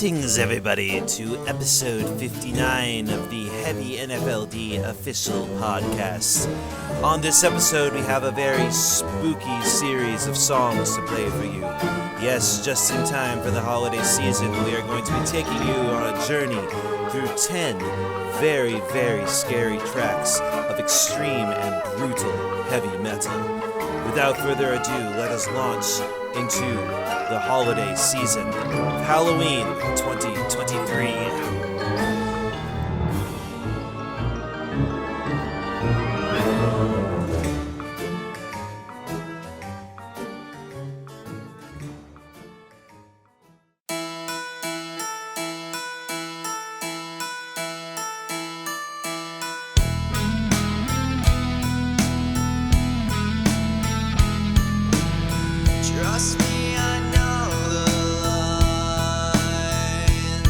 Greetings, everybody, to episode 59 of the Heavy NFLD official podcast. On this episode, we have a very spooky series of songs to play for you. Yes, just in time for the holiday season, we are going to be taking you on a journey through 10 very, very scary tracks of extreme and brutal heavy metal. Without further ado, let us launch into the holiday season of Halloween 2023. Trust me, I know the lines.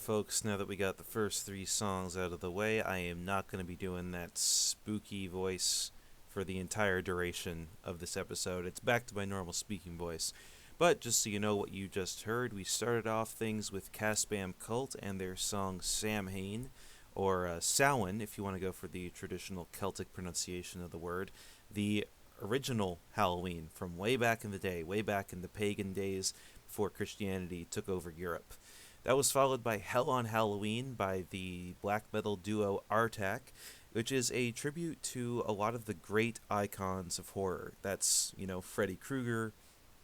folks, now that we got the first 3 songs out of the way, I am not going to be doing that spooky voice for the entire duration of this episode. It's back to my normal speaking voice. But just so you know what you just heard, we started off things with Kaspam Cult and their song Samhain, or Samhain if you want to go for the traditional Celtic pronunciation of the word, the original Halloween from way back in the day, way back in the pagan days before Christianity took over Europe. That was followed by Hell on Halloween by the black metal duo Artach, which is a tribute to a lot of the great icons of horror. That's, Freddy Krueger,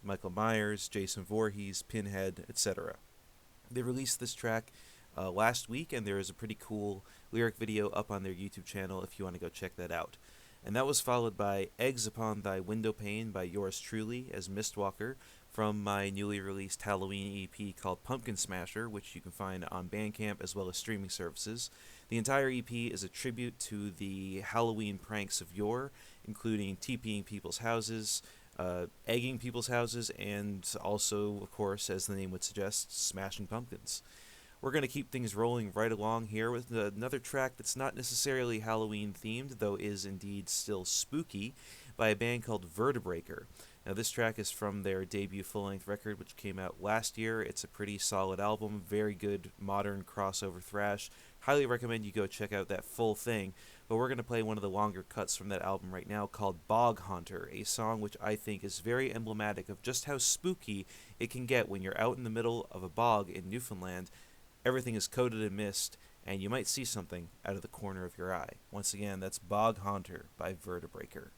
Michael Myers, Jason Voorhees, Pinhead, etc. They released this track last week, and there is a pretty cool lyric video up on their YouTube channel if you want to go check that out. And that was followed by Eggs Upon Thy Windowpane by yours truly as Mistwalker from my newly released Halloween EP called Pumpkin Smasher, which you can find on Bandcamp as well as streaming services. The entire EP is a tribute to the Halloween pranks of yore, including TPing people's houses, egging people's houses, and also, of course, as the name would suggest, smashing pumpkins. We're going to keep things rolling right along here with another track that's not necessarily Halloween themed, though is indeed still spooky, by a band called Vertebraeker. Now this track is from their debut full-length record, which came out last year. It's a pretty solid album, very good modern crossover thrash. Highly recommend you go check out that full thing. But we're going to play one of the longer cuts from that album right now called Bog Haunter, a song which I think is very emblematic of just how spooky it can get when you're out in the middle of a bog in Newfoundland. Everything is coated in mist, and you might see something out of the corner of your eye. Once again, that's Bog Haunter by Vertebraeker.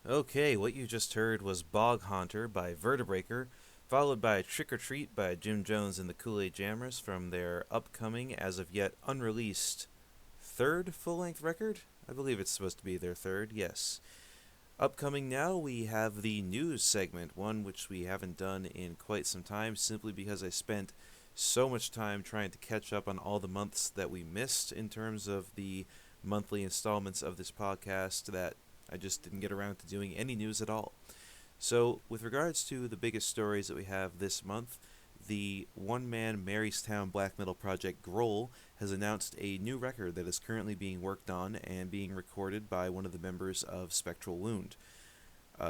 Okay, what you just heard was Bog Haunter by Vertebraeker, followed by Trick or Treat by Jim Jones and the Kool-Aid Jammers from their upcoming, as of yet unreleased, third full-length record? I believe it's supposed to be their third, yes. Upcoming now, we have the news segment, one which we haven't done in quite some time, simply because I spent so much time trying to catch up on all the months that we missed in terms of the monthly installments of this podcast that I just didn't get around to doing any news at all. So, with regards to the biggest stories that we have this month, the one-man Marystown black metal project Grohl has announced a new record that is currently being worked on and being recorded by one of the members of Spectral Wound.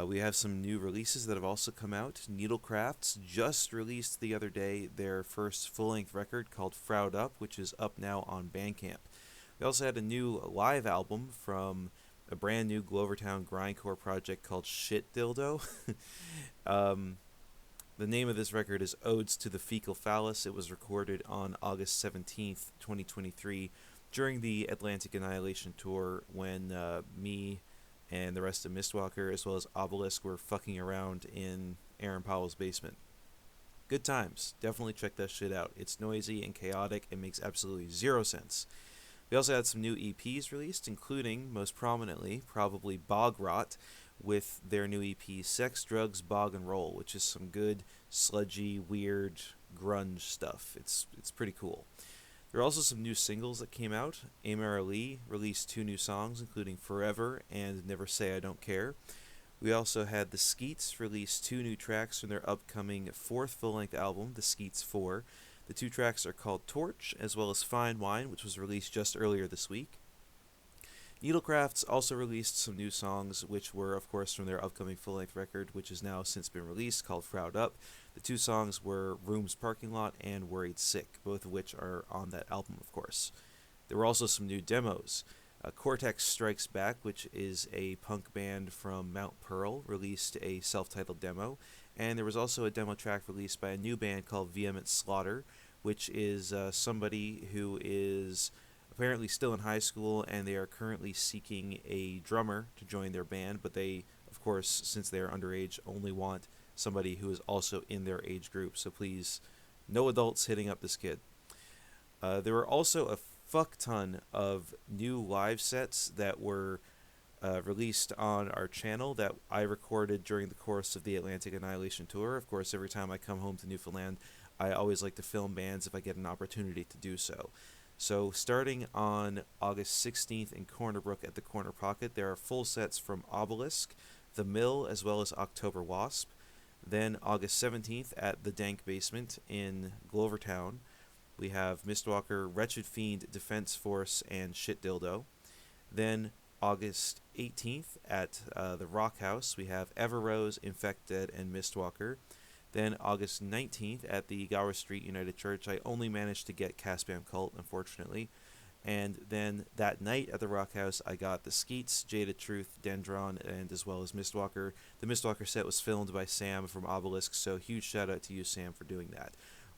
We have some new releases that have also come out. Needlecrafts just released the other day their first full-length record called Froud Up, which is up now on Bandcamp. We also had a new live album from a brand new Glovertown grindcore project called Shit Dildo. The name of this record is Odes to the Fecal Phallus. It was recorded on August 17th, 2023, during the Atlantic Annihilation Tour when me and the rest of Mistwalker, as well as Obelisk, were fucking around in Aaron Powell's basement. Good times. Definitely check that shit out. It's noisy and chaotic. It makes absolutely zero sense. We also had some new EPs released, including, most prominently, probably Bog Rot, with their new EP, Sex, Drugs, Bog, and Roll, which is some good, sludgy, weird, grunge stuff. It's pretty cool. There are also some new singles that came out. Amara Lee released 2 new songs, including Forever and Never Say I Don't Care. We also had the Skeets release 2 new tracks from their upcoming 4th full-length album, The Skeets 4. The 2 tracks are called Torch, as well as Fine Wine, which was released just earlier this week. Needlecrafts also released some new songs, which were, of course, from their upcoming full-length record, which has now since been released, called Froud Up. The 2 songs were Room's Parking Lot and Worried Sick, both of which are on that album, of course. There were also some new demos. Cortex Strikes Back, which is a punk band from Mount Pearl, released a self-titled demo. And there was also a demo track released by a new band called Vehement Slaughter, which is somebody who is apparently still in high school, and they are currently seeking a drummer to join their band, but they, of course, since they are underage, only want somebody who is also in their age group. So please, no adults hitting up this kid. There were also a fuck ton of new live sets that were released on our channel that I recorded during the course of the Atlantic Annihilation Tour. Of course, every time I come home to Newfoundland, I always like to film bands if I get an opportunity to do so. So starting on August 16th in Corner Brook at the Corner Pocket, there are full sets from Obelisk, The Mill, as well as October Wasp. Then August 17th at the Dank Basement in Glovertown, we have Mistwalker, Wretched Fiend, Defense Force, and Shit Dildo. Then August 18th at the Rock House, we have Everrose, Infected, and Mistwalker. Then August 19th at the Gower Street United Church, I only managed to get Kaspam Cult, unfortunately. And then that night at the Rock House, I got the Skeets, Jaded Truth, Dendron, and as well as Mistwalker. The Mistwalker set was filmed by Sam from Obelisk, so huge shout out to you, Sam, for doing that.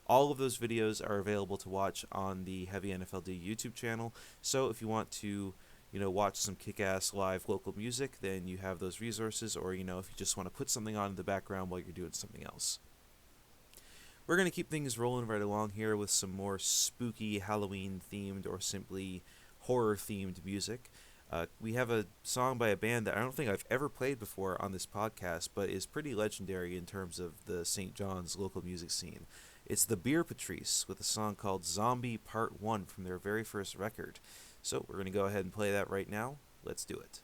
All of those videos are available to watch on the Heavy NFLD YouTube channel, so if you want to, watch some kick-ass live local music, then you have those resources, or, if you just want to put something on in the background while you're doing something else. We're going to keep things rolling right along here with some more spooky Halloween-themed or simply horror-themed music. We have a song by a band that I don't think I've ever played before on this podcast, but is pretty legendary in terms of the St. John's local music scene. It's the Beer Patrice with a song called Zombie Part 1 from their very first record. So we're going to go ahead and play that right now. Let's do it.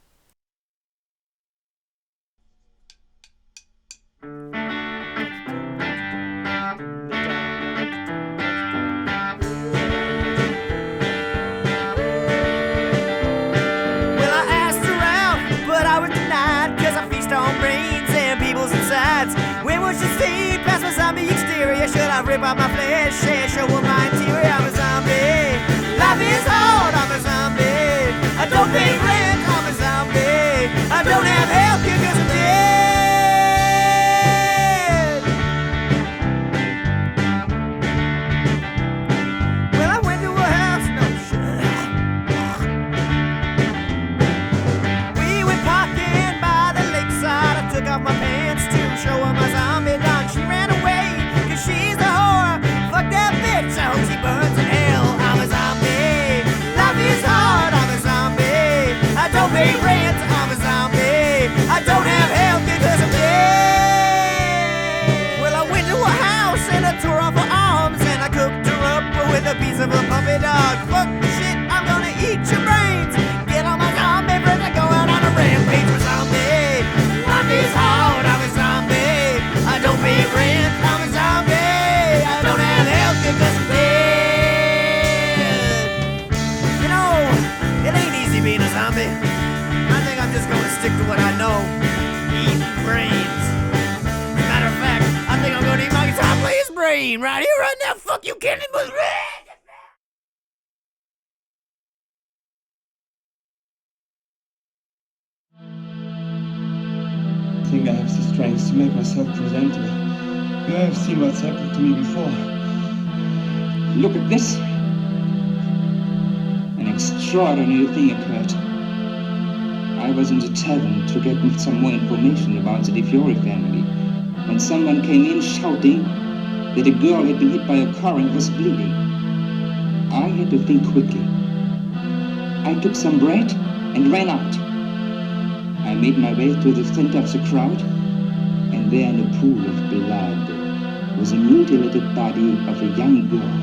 On brains and people's insides. When was you see past my zombie exterior? Should I rip out my flesh and show up my interior? I'm a zombie. Life is hard, I'm a zombie. I don't pay rent, I'm a zombie. I don't have health care cause I'm dead. Well, I went to a house, no shit. We went parking by the lakeside. brain right here, right now. Fuck you, Kenny. I think I have the strength to make myself presentable. You have seen what's happened to me before. Look at this. An extraordinary thing occurred. I was in the tavern to get some more information about the Di Fiore family when someone came in shouting that a girl had been hit by a car and was bleeding. I had to think quickly. I took some bread and ran out. I made my way to the center of the crowd, and there in a pool of blood was a mutilated body of a young girl.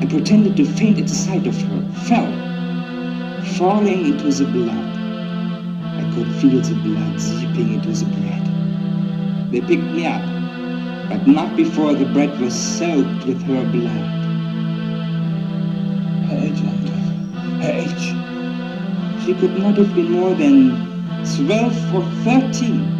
I pretended to faint at the sight of her, fell, falling into the blood. I could feel the blood seeping into the bread. They picked me up, but not before the bread was soaked with her blood. Her age, her age. She could not have been more than 12 or 13.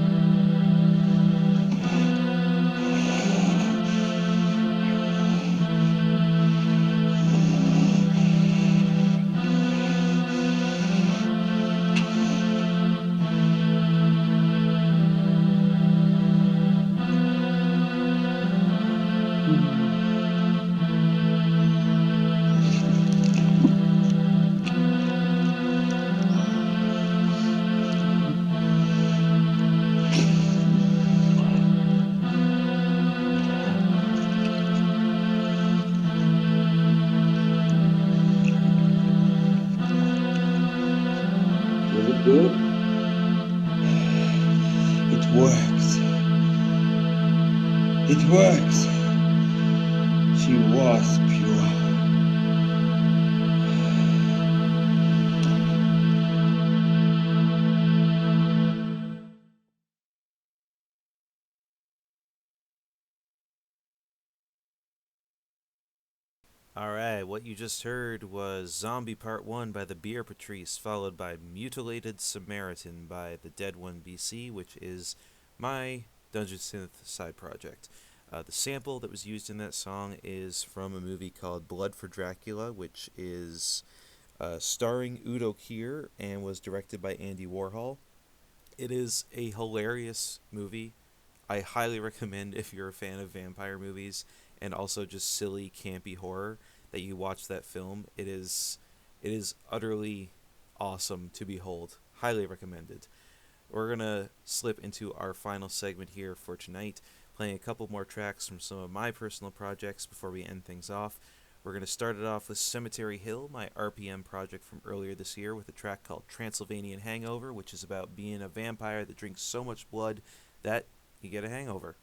Good? It works. It works. She was pure. Alright, what you just heard was Zombie Part 1 by the Beer Patrice, followed by Mutilated Samaritan by the Dead One BC, which is my Dungeon Synth side project. The sample that was used in that song is from a movie called Blood for Dracula, which is starring Udo Kier and was directed by Andy Warhol. It is a hilarious movie. I highly recommend, if you're a fan of vampire movies and also just silly, campy horror, that you watch that film. It is utterly awesome to behold. Highly recommended. We're going to slip into our final segment here for tonight, playing a couple more tracks from some of my personal projects before we end things off. We're going to start it off with Cemetery Hill, my RPM project from earlier this year, with a track called Transylvanian Hangover, which is about being a vampire that drinks so much blood that you get a hangover.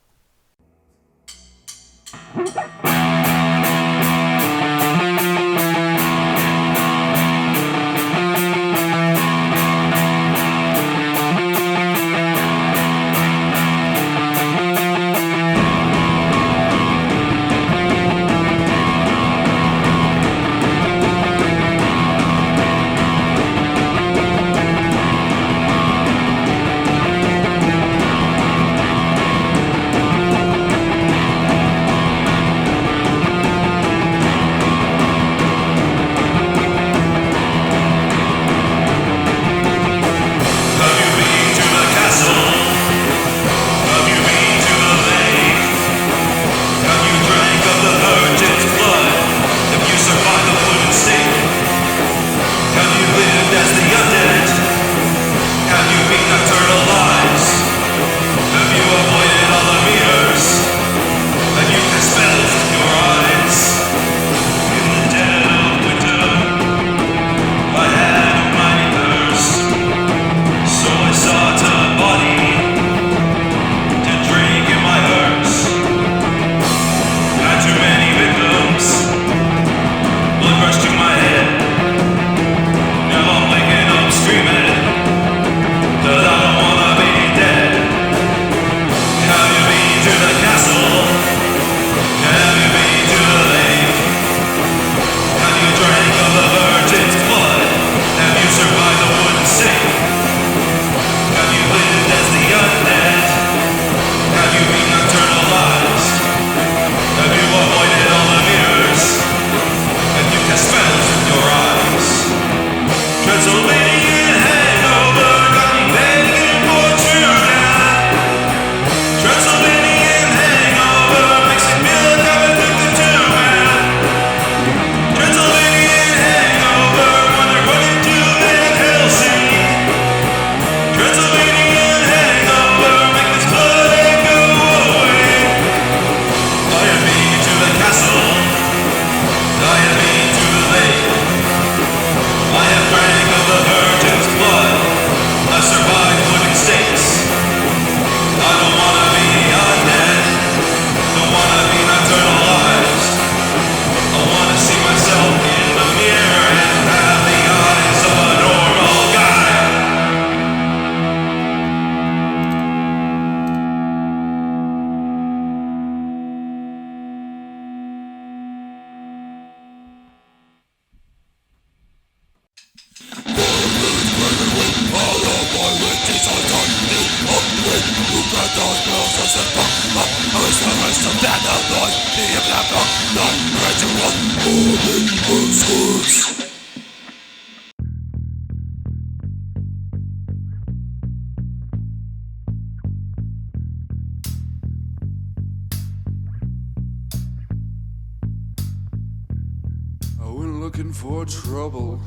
I went looking for trouble,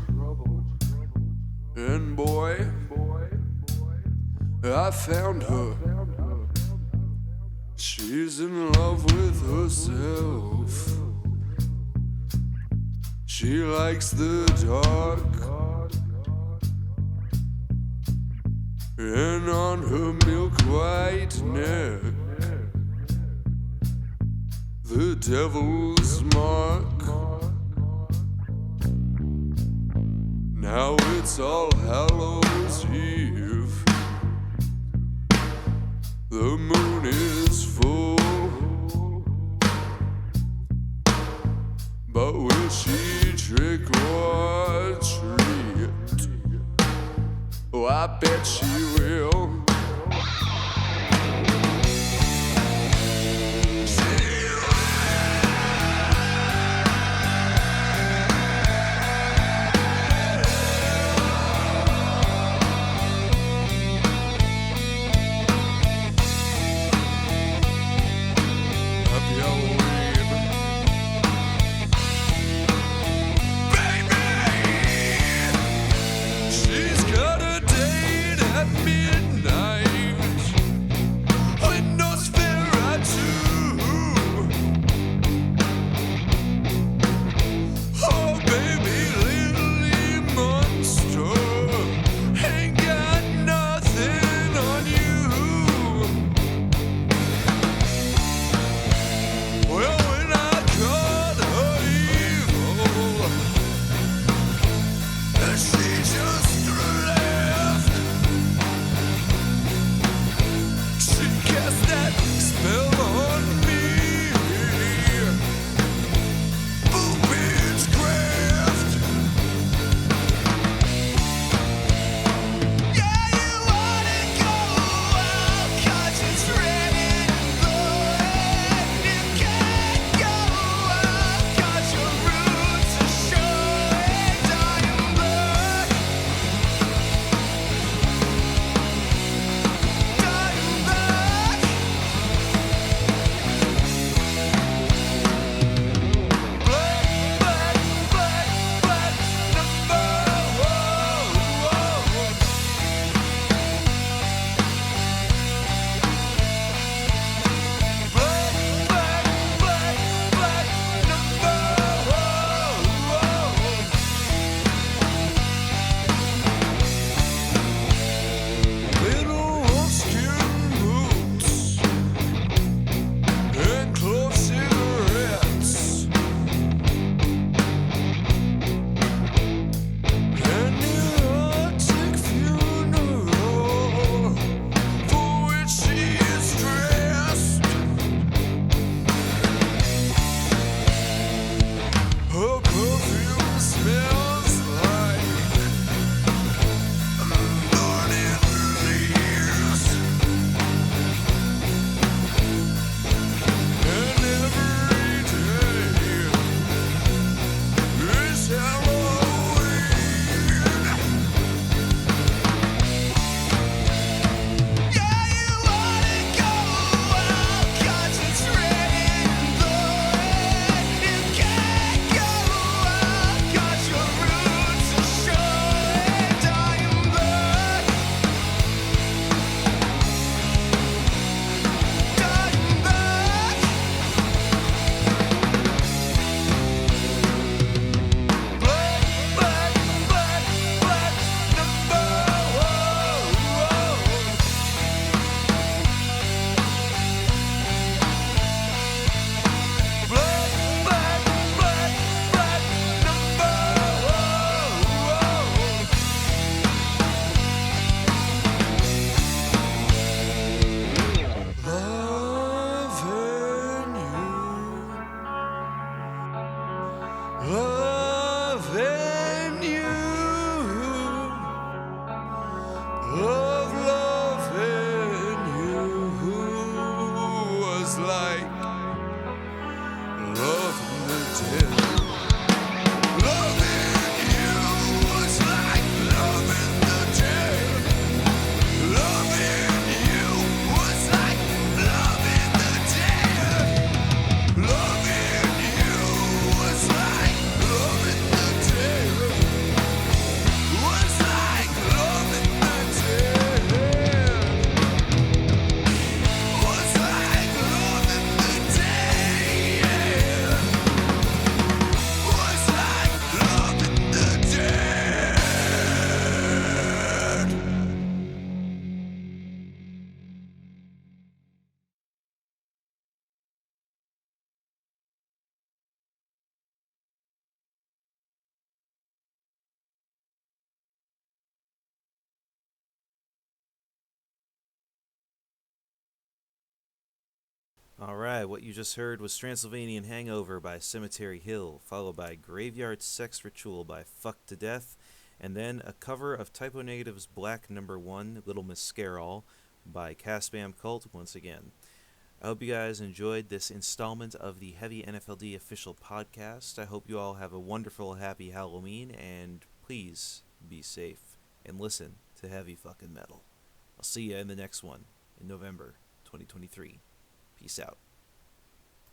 and boy, I found her. She's in love with herself. She likes the dark, and on her milk white neck, the devil's mark. Now it's All Hallows Eve. The moon is full, but will she trick or treat? Oh, I bet she will. Alright, what you just heard was Transylvanian Hangover by Cemetery Hill, followed by Graveyard Sex Ritual by Fuck to Death, and then a cover of Typo Negative's Black Number 1, Little Miss Scarall, by Kaspam Cult once again. I hope you guys enjoyed this installment of the Heavy NFLD official podcast. I hope you all have a wonderful, happy Halloween, and please be safe and listen to heavy fucking metal. I'll see you in the next one in November 2023. Peace out.